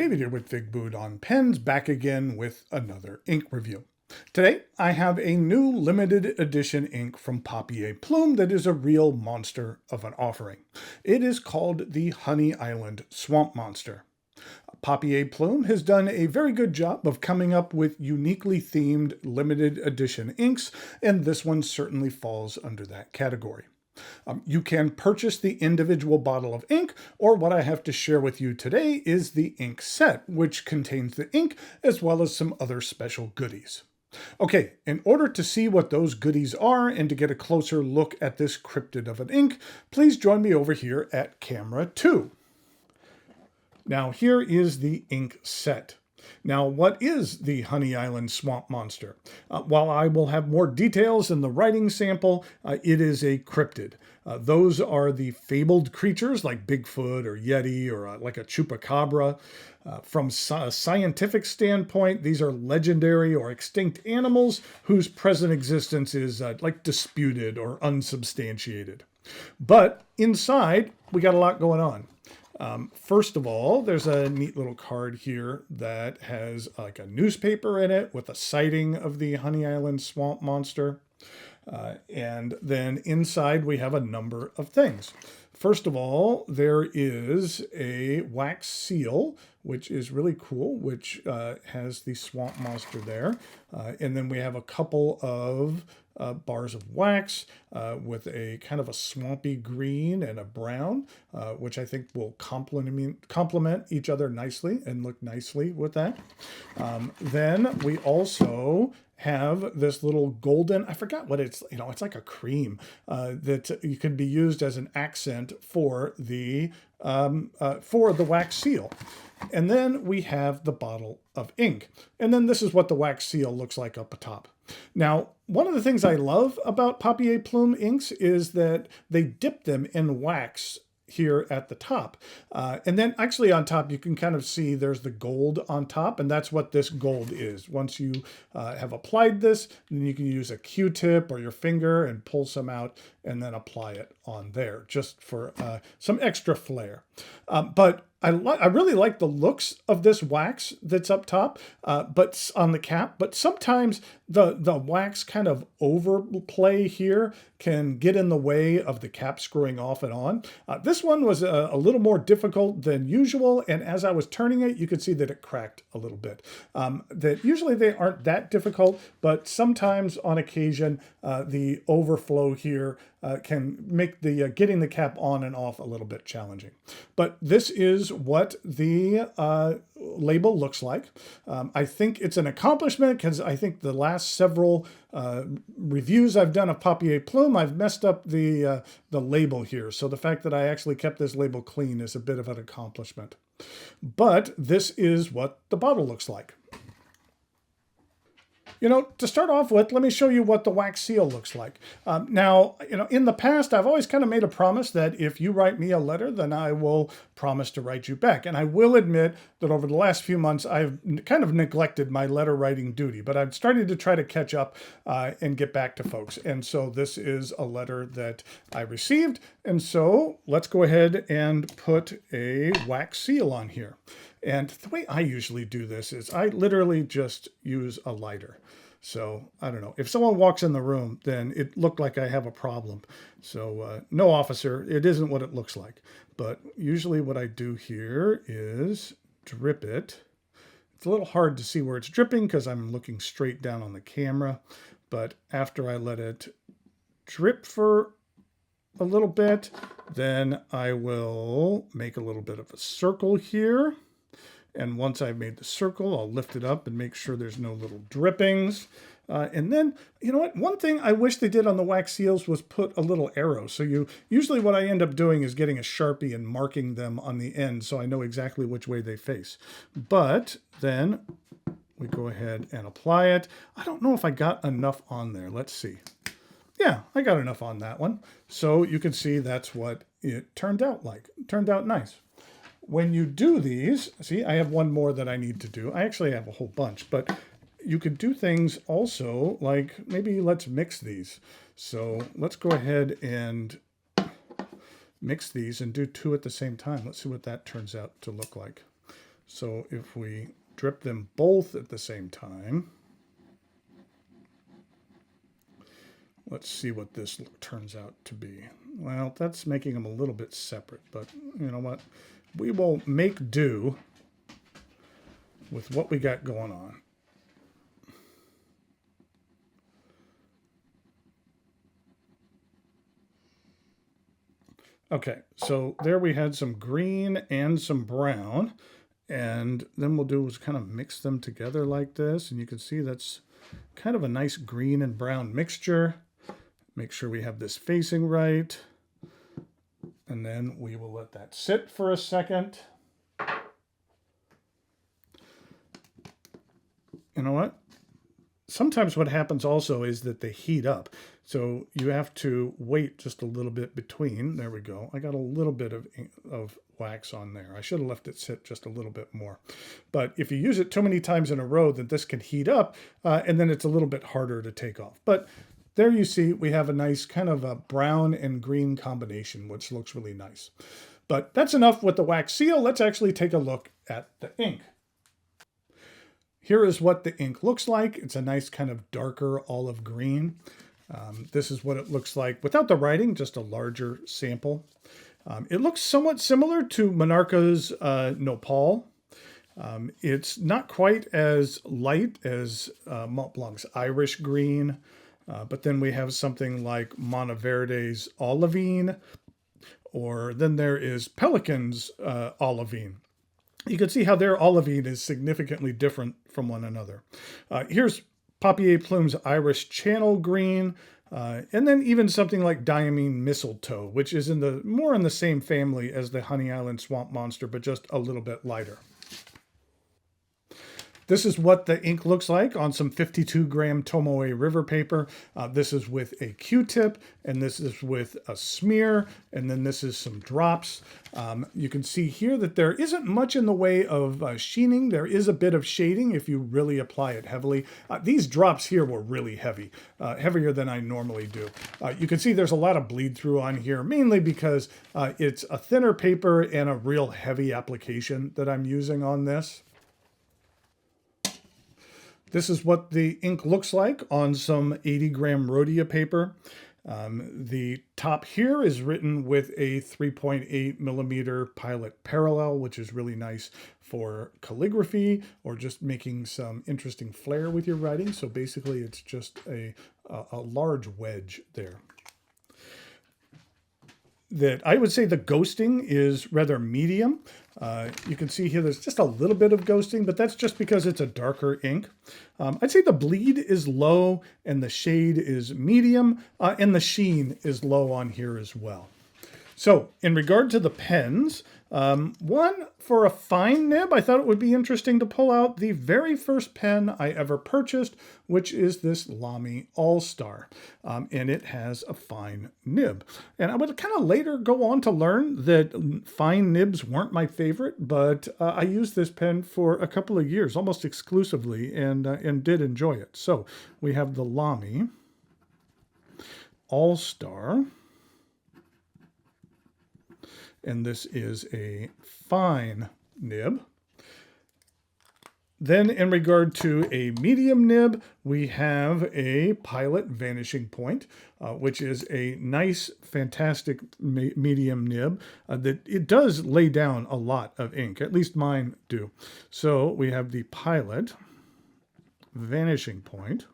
David here with Figboot on Pens, back again with another ink review. Today, I have a new limited edition ink from Papier Plume that is a real monster of an offering. It is called the Honey Island Swamp Monster. Papier Plume has done a very good job of coming up with uniquely themed limited edition inks, and this one certainly falls under that category. You can purchase the individual bottle of ink, or what I have to share with you today is the ink set, which contains the ink as well as some other special goodies. Okay, in order to see what those goodies are and to get a closer look at this cryptid of an ink, please join me over here at camera 2. Now here is the ink set. Now, what is the Honey Island Swamp Monster? While I will have more details in the writing sample, it is a cryptid. Those are the fabled creatures like Bigfoot or Yeti or like a Chupacabra. From a scientific standpoint, these are legendary or extinct animals whose present existence is like disputed or unsubstantiated. But inside, we got a lot going on. First of all, there's a neat little card here that has like a newspaper in it with a sighting of the Honey Island Swamp Monster. And then inside we have a number of things. First of all, there is a wax seal, which is really cool, which has the swamp monster there. And then we have a couple of bars of wax with a kind of a swampy green and a brown, which I think will complement each other nicely and look nicely with that. Then we also have this little golden, I forgot what it's, it's like a cream that you can be used as an accent for the wax seal. And then we have the bottle of ink. And then this is what the wax seal looks like up atop. Now, one of the things I love about Papier Plume inks is that they dip them in wax here at the top. And then actually on top, you can kind of see there's the gold on top, and that's what this gold is. Once you have applied this, then you can use a Q-tip or your finger and pull some out and then apply it on there just for some extra flair. But I really like the looks of this wax that's up top, but on the cap. But sometimes the wax kind of overplay here can get in the way of the cap screwing off and on. This one was a little more difficult than usual, and as I was turning it, you could see that it cracked a little bit. That usually they aren't that difficult, but sometimes on occasion the overflow here can make the getting the cap on and off a little bit challenging. But this is what the label looks like. I think it's an accomplishment because I think the last several reviews I've done of Papier Plume, I've messed up the label here. So the fact that I actually kept this label clean is a bit of an accomplishment. But this is what the bottle looks like. To start off with, let me show you what the wax seal looks like. Now, in the past, I've always kind of made a promise that if you write me a letter, then I will promise to write you back. And I will admit that over the last few months, I've kind of neglected my letter writing duty, but I'm starting to try to catch up and get back to folks. And so this is a letter that I received. And so let's go ahead and put a wax seal on here. And the way I usually do this is I literally just use a lighter. So I don't know. If someone walks in the room, then it looked like I have a problem. So no, officer, it isn't what it looks like. But usually what I do here is drip it. It's a little hard to see where it's dripping because I'm looking straight down on the camera. But after I let it drip for a little bit, then I will make a little bit of a circle here. And once I've made the circle, I'll lift it up and make sure there's no little drippings. And then, you know what? One thing I wish they did on the wax seals was put a little arrow. So usually what I end up doing is getting a Sharpie and marking them on the end so I know exactly which way they face. But then we go ahead and apply it. I don't know if I got enough on there. Let's see. Yeah, I got enough on that one. So you can see that's what it turned out like. It turned out nice. When you do these, see, I have one more that I need to do. I actually have a whole bunch, but you could do things also like maybe let's mix these. So let's go ahead and mix these and do two at the same time. Let's see what that turns out to look like. So if we drip them both at the same time, let's see what this turns out to be. Well, that's making them a little bit separate, but you know what? We will make do with what we got going on. Okay, so there we had some green and some brown, and then we'll do is kind of mix them together like this, and you can see that's kind of a nice green and brown mixture. Make sure we have this facing right, and then we will let that sit for a second. You know what? Sometimes what happens also is that they heat up. So you have to wait just a little bit between. There we go. I got a little bit of wax on there. I should have left it sit just a little bit more. But if you use it too many times in a row, then this can heat up, and then it's a little bit harder to take off. But there you see we have a nice kind of a brown and green combination, which looks really nice. But that's enough with the wax seal. Let's actually take a look at the ink. Here is what the ink looks like. It's a nice kind of darker olive green. This is what it looks like without the writing, just a larger sample. It looks somewhat similar to Monarca's Nopal. It's not quite as light as Mont Blanc's Irish Green, but then we have something like Monteverde's Olivine, or then there is Pelican's Olivine. You can see how their olivine is significantly different from one another. Here's Papier Plume's Irish Channel Green, and then even something like Diamine Mistletoe, which is more in the same family as the Honey Island Swamp Monster, but just a little bit lighter. This is what the ink looks like on some 52-gram Tomoe River paper. This is with a Q-tip, and this is with a smear, and then this is some drops. You can see here that there isn't much in the way of sheening. There is a bit of shading if you really apply it heavily. These drops here were really heavy, heavier than I normally do. You can see there's a lot of bleed through on here, mainly because it's a thinner paper and a real heavy application that I'm using on this. This is what the ink looks like on some 80-gram Rhodia paper. The top here is written with a 3.8 millimeter Pilot Parallel, which is really nice for calligraphy or just making some interesting flair with your writing. So basically it's just a large wedge there. That I would say the ghosting is rather medium. You can see here there's just a little bit of ghosting, but that's just because it's a darker ink. I'd say the bleed is low and the shade is medium, and the sheen is low on here as well. So in regard to the pens, one for a fine nib, I thought it would be interesting to pull out the very first pen I ever purchased, which is this Lamy All-Star, and it has a fine nib. And I would kind of later go on to learn that fine nibs weren't my favorite, but I used this pen for a couple of years, almost exclusively, and did enjoy it. So we have the Lamy All-Star. And this is a fine nib. Then in regard to a medium nib, we have a Pilot Vanishing Point, which is a nice, fantastic medium nib that it does lay down a lot of ink, at least mine do. So we have the Pilot Vanishing Point.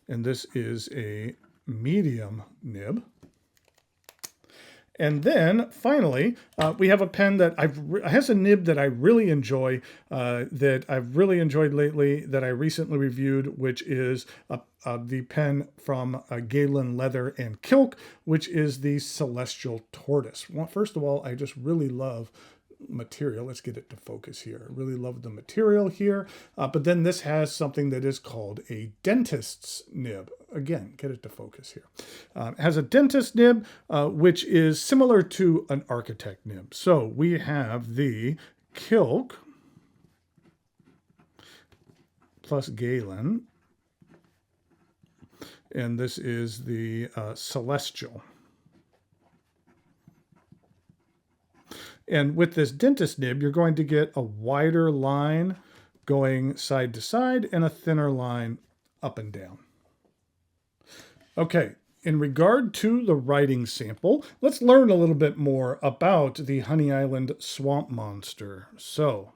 And this is a medium nib. And then finally, we have a pen that has a nib that I really enjoy, that I've really enjoyed lately, that I recently reviewed, which is the pen from Galen Leather and Kilk, which is the Celestial Tortoise. Well, first of all, I just really love material. Let's get it to focus here. I really love the material here. But then this has something that is called a dentist's nib. Again, get it to focus here. It has a dentist nib, which is similar to an architect nib. So we have the Kilk plus Galen, and this is the Celestial. And with this dentist nib, you're going to get a wider line going side to side and a thinner line up and down. Okay, in regard to the writing sample, let's learn a little bit more about the Honey Island Swamp Monster. So,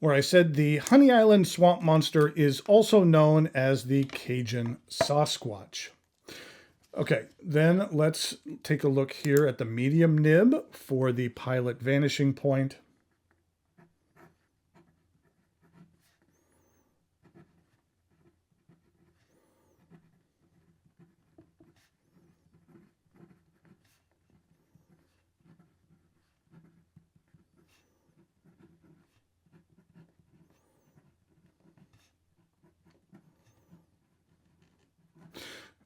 where I said the Honey Island Swamp Monster is also known as the Cajun Sasquatch. Okay, then let's take a look here at the medium nib for the pilot vanishing point.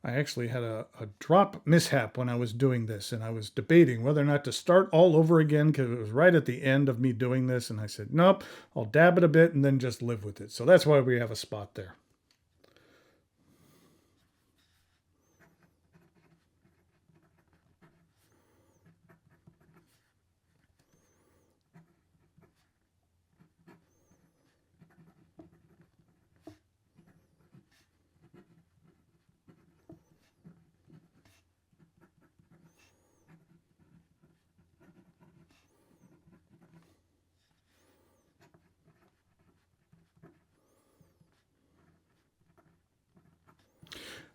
I actually had a drop mishap when I was doing this, and I was debating whether or not to start all over again because it was right at the end of me doing this, and I said, nope, I'll dab it a bit and then just live with it. So that's why we have a spot there.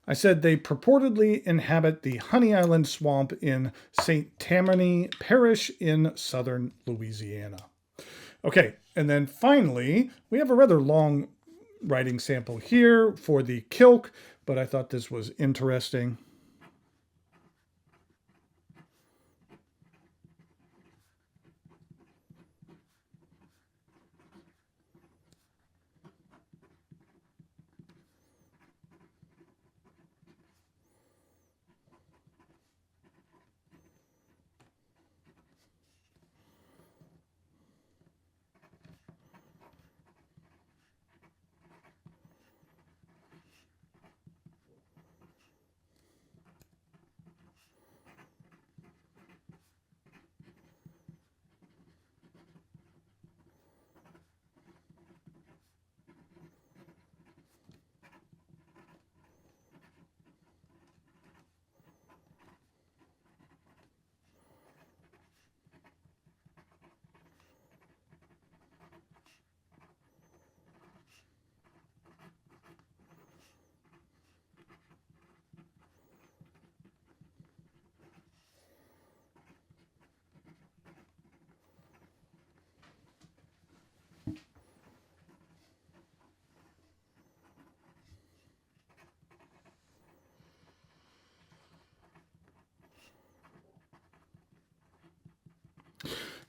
I said they purportedly inhabit the Honey Island Swamp in St. Tammany Parish in southern Louisiana. Okay, and then finally, we have a rather long writing sample here for the kilk, but I thought this was interesting.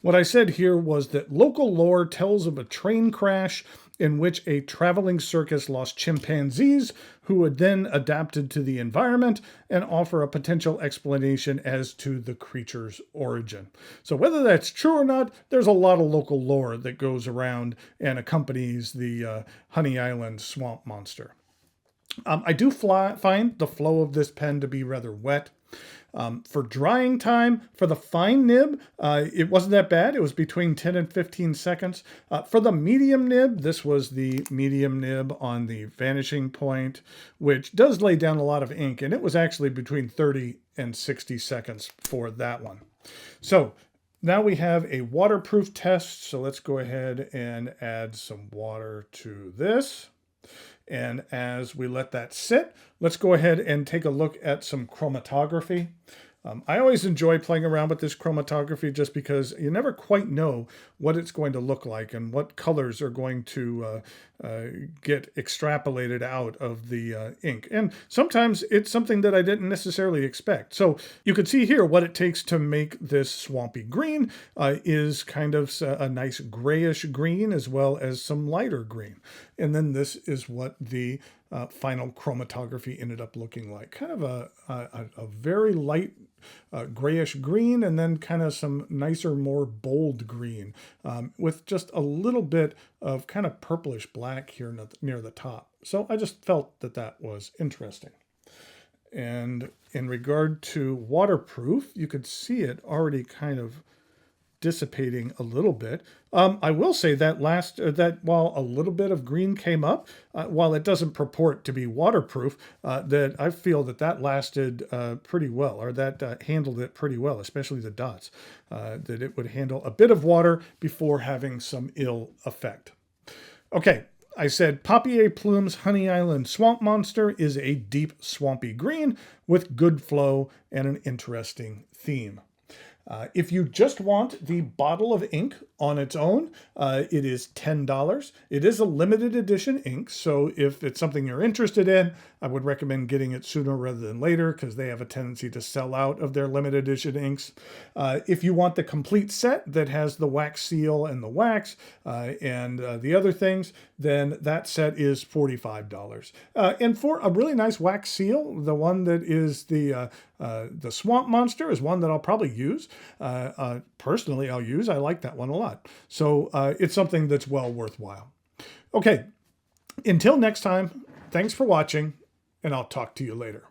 What I said here was that local lore tells of a train crash in which a traveling circus lost chimpanzees who had then adapted to the environment and offer a potential explanation as to the creature's origin. So whether that's true or not, there's a lot of local lore that goes around and accompanies the Honey Island Swamp Monster. I do find the flow of this pen to be rather wet. For drying time, for the fine nib, it wasn't that bad. It was between 10 and 15 seconds. For the medium nib, this was the medium nib on the vanishing point, which does lay down a lot of ink, and it was actually between 30 and 60 seconds for that one. So now we have a waterproof test, so let's go ahead and add some water to this. And as we let that sit, let's go ahead and take a look at some chromatography. I always enjoy playing around with this chromatography just because you never quite know what it's going to look like and what colors are going to get extrapolated out of the ink. And sometimes it's something that I didn't necessarily expect. So you can see here what it takes to make this swampy green is kind of a nice grayish green as well as some lighter green. And then this is what the final chromatography ended up looking like. Kind of a very light grayish green, and then kind of some nicer, more bold green with just a little bit of kind of purplish black here near the top. So I just felt that that was interesting. And in regard to waterproof, you could see it already kind of dissipating a little bit. I will say that that while a little bit of green came up, while it doesn't purport to be waterproof, that I feel that that lasted pretty well, or that handled it pretty well, especially the dots, that it would handle a bit of water before having some ill effect. Okay, I said Papier Plume's Honey Island Swamp Monster is a deep swampy green with good flow and an interesting theme. If you just want the bottle of ink on its own, it is $10. It is a limited edition ink, so if it's something you're interested in, I would recommend getting it sooner rather than later because they have a tendency to sell out of their limited edition inks. If you want the complete set that has the wax seal and the wax and the other things, then that set is $45. And for a really nice wax seal, the one that is the Swamp Monster is one that I'll probably use. Personally, I'll use. I like that one a lot. So it's something that's well worthwhile. Okay, until next time, thanks for watching, and I'll talk to you later.